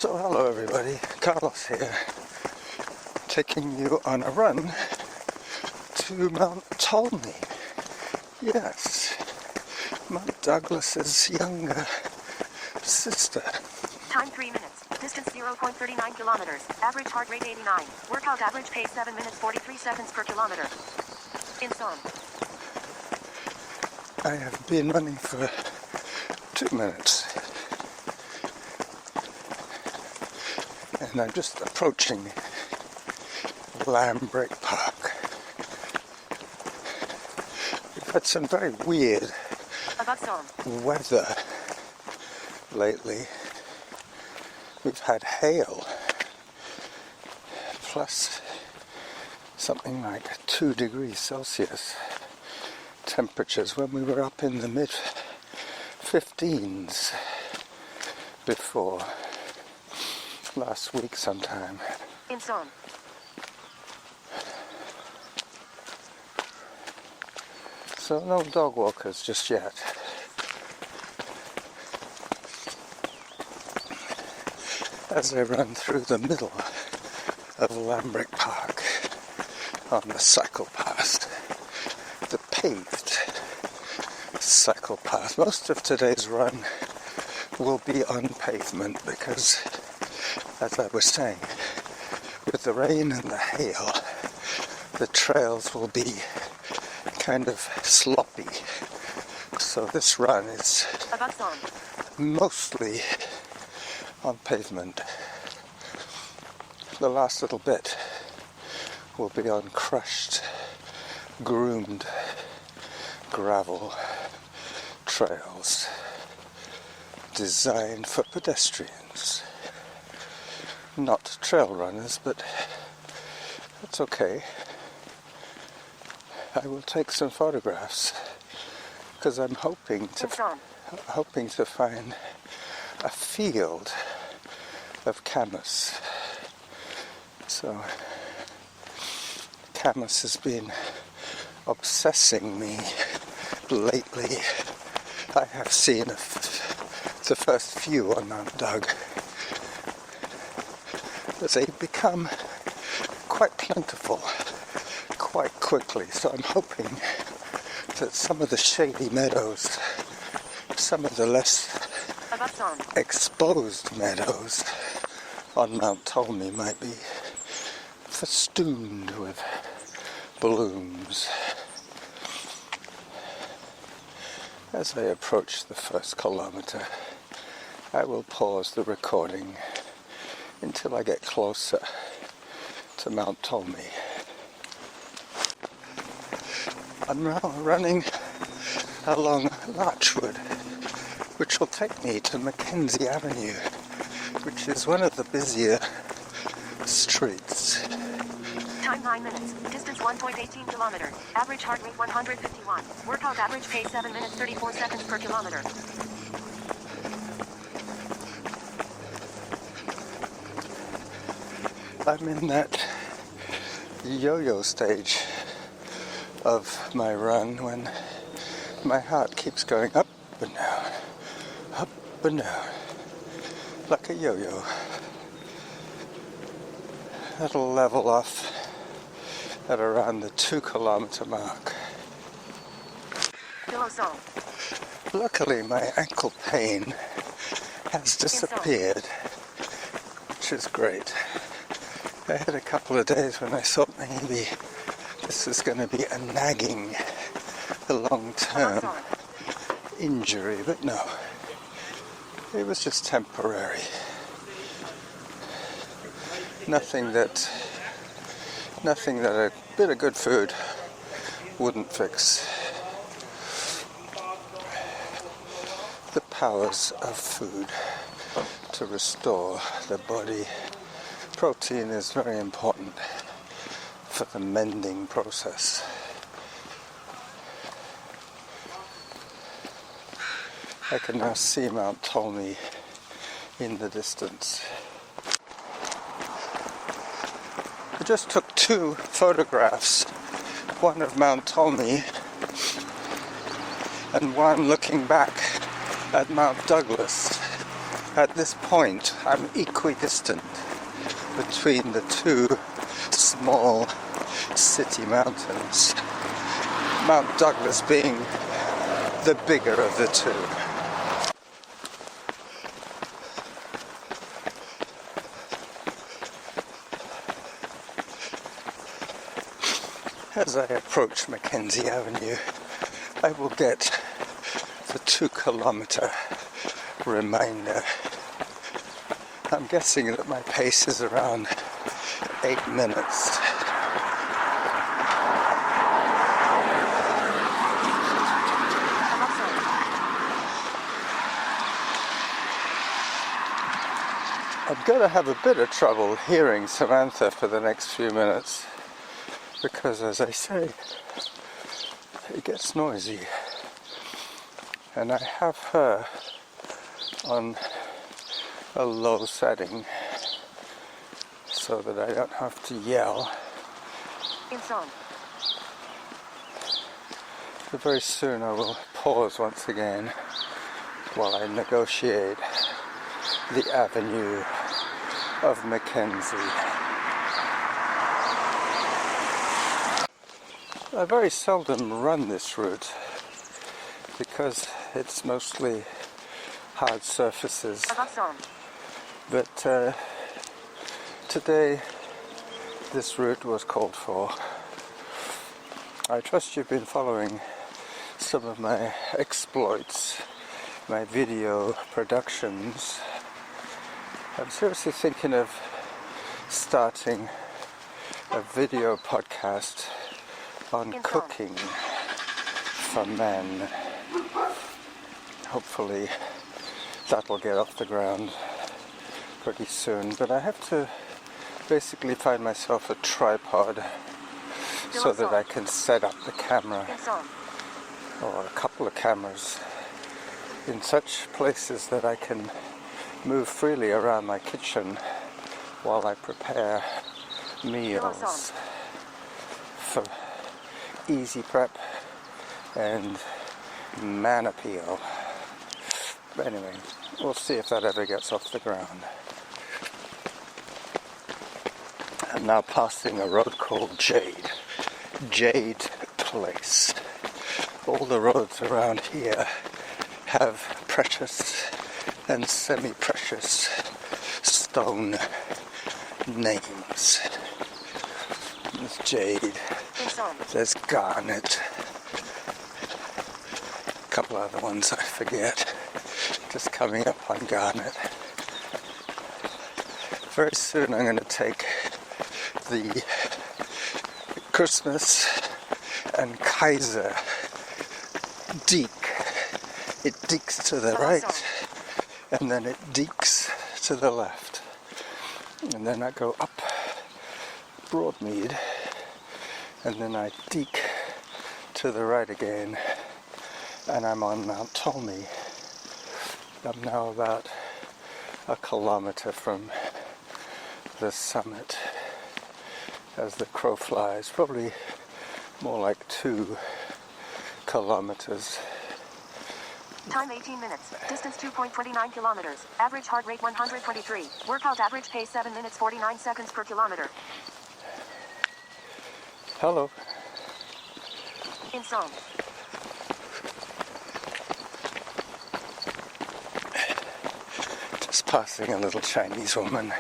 So hello everybody, Carlos here, taking you on a run to Mt.Tolmie. Yes, Mount Douglas's younger sister. Time 3 minutes, distance 0.39 kilometers, average heart rate 89, workout average pace 7 minutes 43 seconds per kilometer. In song. I have been running for 2 minutes. And I'm just approaching Lambrick Park. We've had some very weird weather lately. We've had hail, plus something like 2 degrees Celsius temperatures when we were up in the mid-15s before. Last week sometime. In song. So no dog walkers just yet. As I run through the middle of Lambrick Park on the cycle path, the paved cycle path. Most of today's run will be on pavement because, as I was saying, with the rain and the hail, the trails will be kind of sloppy. So this run is mostly on pavement. The last little bit will be on crushed, groomed gravel trails designed for pedestrians. Not trail runners, but that's okay. I will take some photographs because I'm hoping to find a field of camas. So camas has been obsessing me lately. I have seen the first few on Mount Doug. But they become quite plentiful quite quickly, so I'm hoping that some of the shady meadows, some of the less exposed meadows on Mt.Tolmie might be festooned with blooms. As I approach the first kilometer, I will pause the recording until I get closer to Mt.Tolmie. I'm now running along Larchwood, which will take me to Mackenzie Avenue, which is one of the busier streets. Time 9 minutes, distance 1.18 kilometers, average heart rate 151, workout average pace 7 minutes 34 seconds per kilometer. I'm in that yo-yo stage of my run when my heart keeps going up and down, like a yo-yo. That'll level off at around the 2 kilometer mark. Luckily, my ankle pain has disappeared, which is great. I had a couple of days when I thought maybe this was going to be a nagging, long-term injury, but no. It was just temporary. Nothing that a bit of good food wouldn't fix. The powers of food to restore the body. Protein is very important for the mending process. I can now see Mt.Tolmie in the distance. I just took 2 photographs, one of Mt.Tolmie and one looking back at Mount Douglas. At this point, I'm equidistant between the two small city mountains, Mount Douglas being the bigger of the two. As I approach Mackenzie Avenue, I will get the 2-kilometer reminder. I'm guessing that my pace is around 8 minutes. I'm going to have a bit of trouble hearing Samantha for the next few minutes because, as I say, it gets noisy. And I have her on a low setting so that I don't have to yell. But very soon I will pause once again while I negotiate the avenue of Mackenzie. I very seldom run this route because it's mostly hard surfaces. But today this route was called for. I trust you've been following some of my exploits, my video productions. I'm seriously thinking of starting a video podcast on cooking for men. Hopefully that'll get off the ground pretty soon, but I have to basically find myself a tripod so that I can set up the camera or a couple of cameras in such places that I can move freely around my kitchen while I prepare meals for easy prep and man appeal. But anyway, we'll see if that ever gets off the ground. I'm now passing a road called Jade Place. All the roads around here have precious and semi-precious stone names. There's jade, there's garnet, a couple other ones I forget, just coming up on garnet. Very soon I'm going to take the Christmas and Kaiser Deek. It deeks to the right and then it deeks to the left, and then I go up Broadmead and then I deek to the right again and I'm on Mt.Tolmie. I'm now about 1 kilometer from the summit as the crow flies, probably more like 2 kilometers. Time 18 minutes. Distance 2.29 kilometers. Average heart rate 123. Workout average pace 7 minutes 49 seconds per kilometer. Hello. Inside. Just passing a little Chinese woman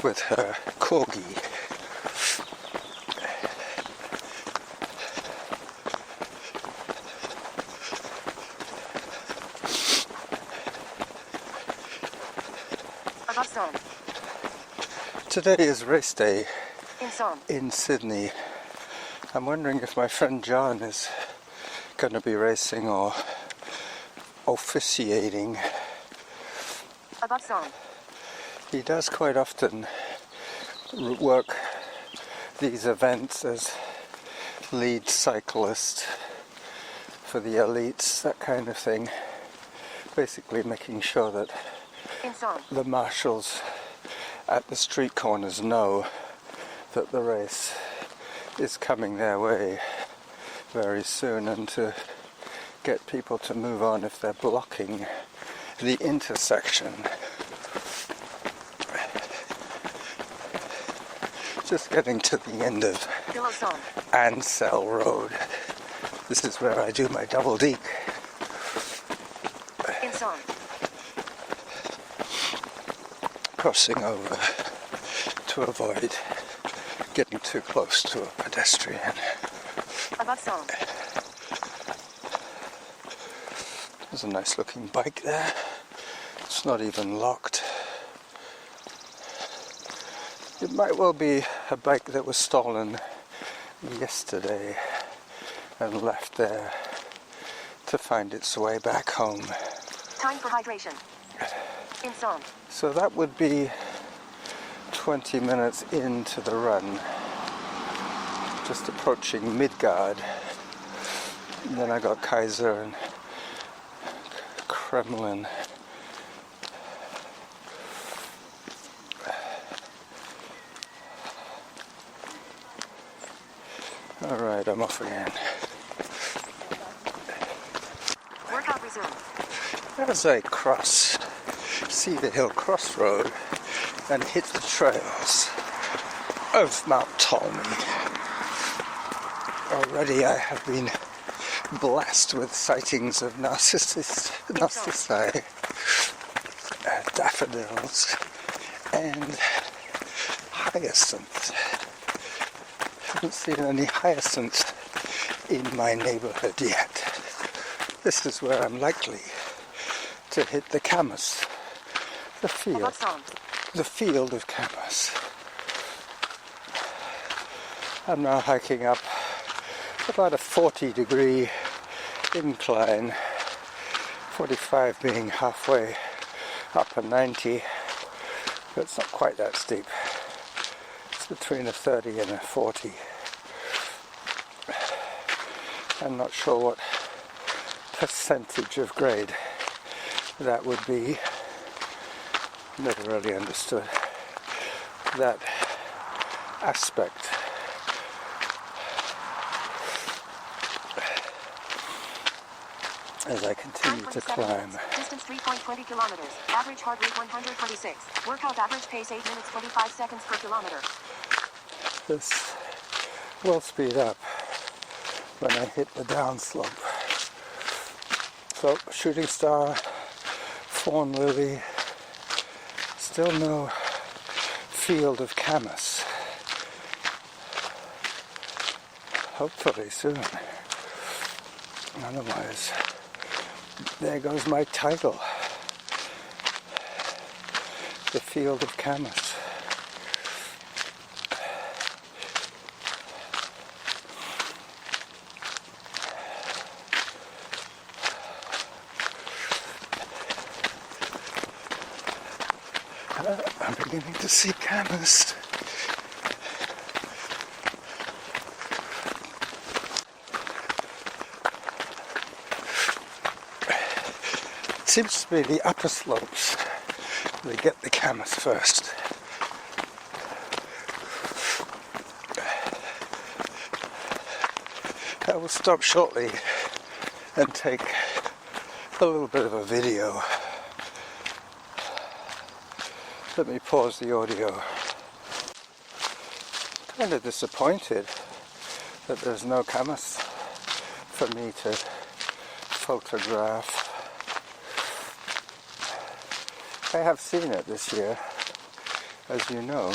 with her corgi. Today is race day in Sydney. I'm wondering if my friend John is going to be racing or officiating. He does quite often work these events as lead cyclist for the elites, that kind of thing. Basically making sure that the marshals at the street corners know that the race is coming their way very soon, and to get people to move on if they're blocking the intersection Just getting to the end of Pillow Song. Ansell Road. This is where I do my double deek. In Song. Crossing over to avoid getting too close to a pedestrian. Above Song. There's a nice looking bike there. It's not even locked. It might well be a bike that was stolen yesterday and left there to find its way back home. Time for hydration. In Song. So that would be 20 minutes into the run. Just approaching Midgard. And then I got Kaiser and Kremlin. Alright, I'm off again. Workout resumed. As I cross Cedar Hill Crossroad and hit the trails of Mt.Tolmie, already I have been blessed with sightings of narcissi, daffodils, and hyacinths. Haven't seen any hyacinths in my neighborhood yet. This is where I'm likely to hit the camas, the field of camas. I'm now hiking up about a 40-degree incline, 45 being halfway up a 90, but it's not quite that steep. It's between a 30 and a 40. I'm not sure what percentage of grade that would be. Never really understood that aspect. As I continue to climb. Distance 3.20 kilometers. Average heart rate 126. Workout average pace 8 minutes 25 seconds per kilometer. This will speed up when I hit the downslope. So, shooting star, fawn lily, still no field of camas. Hopefully soon. Otherwise, there goes my title. The field of camas. I'm beginning to see camas. It seems to be the upper slopes that get the camas first. I will stop shortly and take a little bit of a video. Let me pause the audio. Kind of disappointed that there's no camas for me to photograph. I have seen it this year, as you know,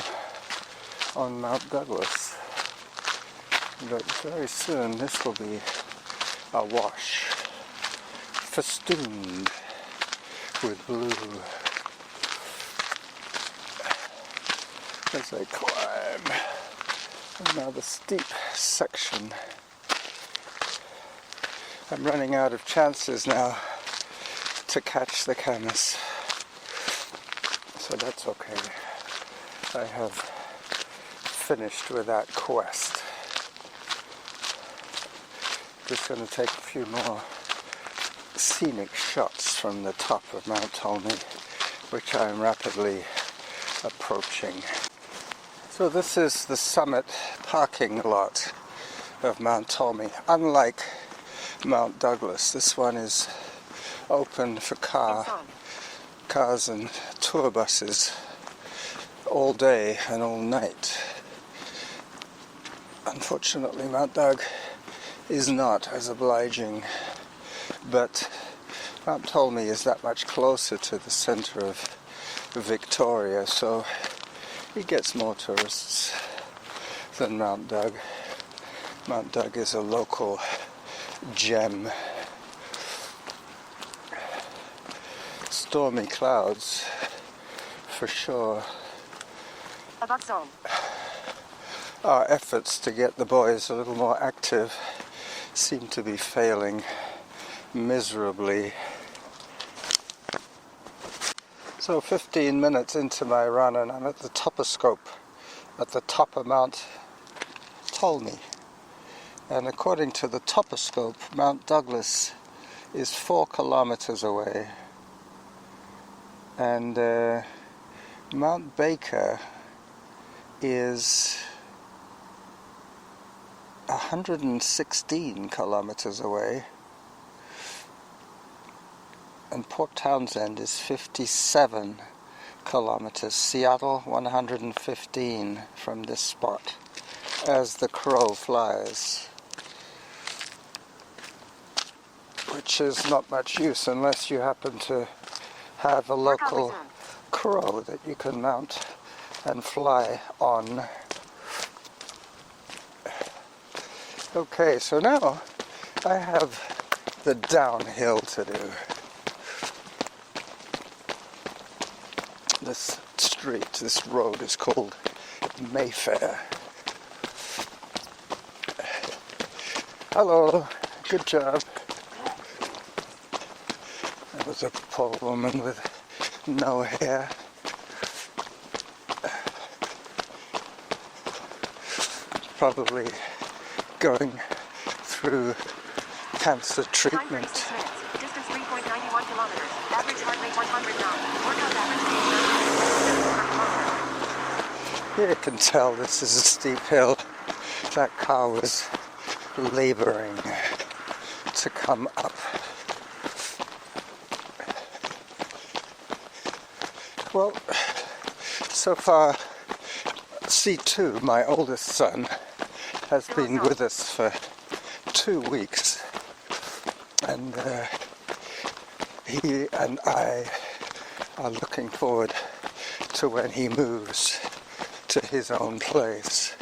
on Mount Douglas. But very soon this will be awash, festooned with blue. As I climb another steep section. I'm running out of chances now to catch the camas, so that's okay. I have finished with that quest. Just going to take a few more scenic shots from the top of Mt.Tolmie, which I am rapidly approaching. So this is the summit parking lot of Mt.Tolmie. Unlike Mount Douglas, this one is open for cars and tour buses all day and all night. Unfortunately, Mount Doug is not as obliging, but Mt.Tolmie is that much closer to the center of Victoria, so he gets more tourists than Mount Doug. Mount Doug is a local gem. Stormy clouds, for sure. Above zone. Our efforts to get the boys a little more active seem to be failing miserably. So 15 minutes into my run and I'm at the toposcope at the top of Mt.Tolmie. And according to the toposcope, Mount Douglas is 4 kilometers away. And Mount Baker is 116 kilometers away. And Port Townsend is 57 kilometers. Seattle 115 from this spot as the crow flies. Which is not much use unless you happen to have a local crow that you can mount and fly on. Okay, so now I have the downhill to do. This street, this road is called Mayfair. Hello, good job. There was a poor woman with no hair. Probably going through cancer treatment. Distance 3.91 kilometers. Average heart rate 109. Workout average pace. Here you can tell this is a steep hill. That car was laboring to come up. Well, so far C2, my oldest son, has been with us for 2 weeks, and he and I are looking forward to when he moves to his own place.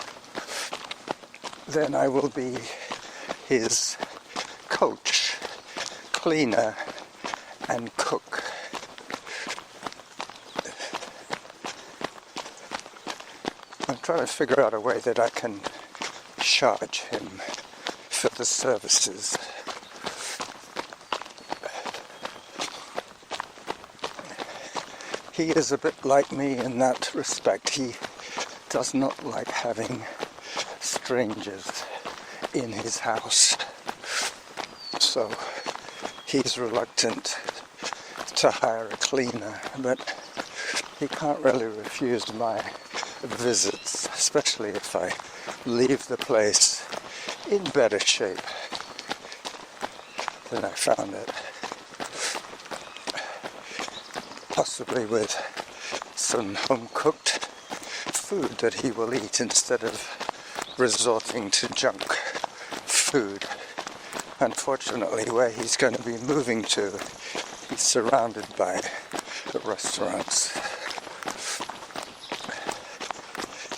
Then I will be his coach, cleaner, and cook. I'm trying to figure out a way that I can charge him for the services. He is a bit like me in that respect. He does not like having strangers in his house. So he's reluctant to hire a cleaner, but he can't really refuse my visits, especially if I leave the place in better shape than I found it. Possibly with some home-cooked food that he will eat instead of resorting to junk food. Unfortunately, where he's going to be moving to, he's surrounded by restaurants.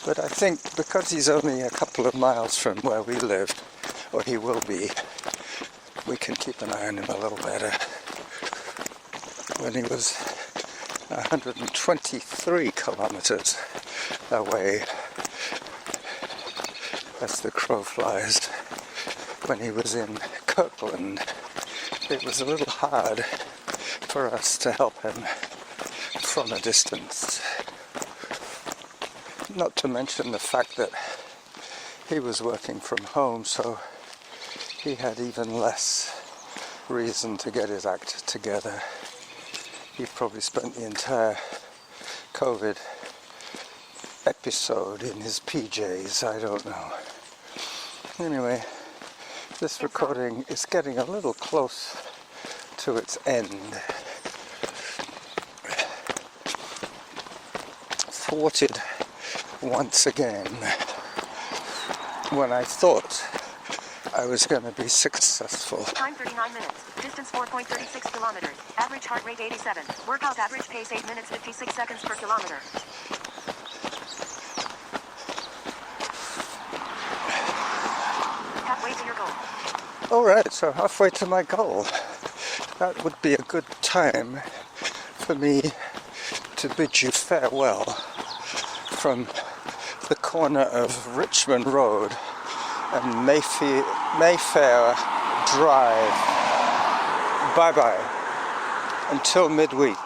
But I think because he's only a couple of miles from where we live, or he will be, we can keep an eye on him a little better. When he was 123 kilometers away, as the crow flies, when he was in Kirkland, it was a little hard for us to help him from a distance. Not to mention the fact that he was working from home, so he had even less reason to get his act together. He probably spent the entire COVID episode in his PJs, I don't know. Anyway, this recording is getting a little close to its end. Thwarted once again. when I thought I was going to be successful. Time 39 minutes. Distance 4.36 kilometers. Average heart rate 87. Workout average pace 8 minutes 56 seconds per kilometer. Halfway to your goal. Alright, so halfway to my goal. That would be a good time for me to bid you farewell from the corner of Richmond Road and Mayfair Drive. Bye-bye until midweek.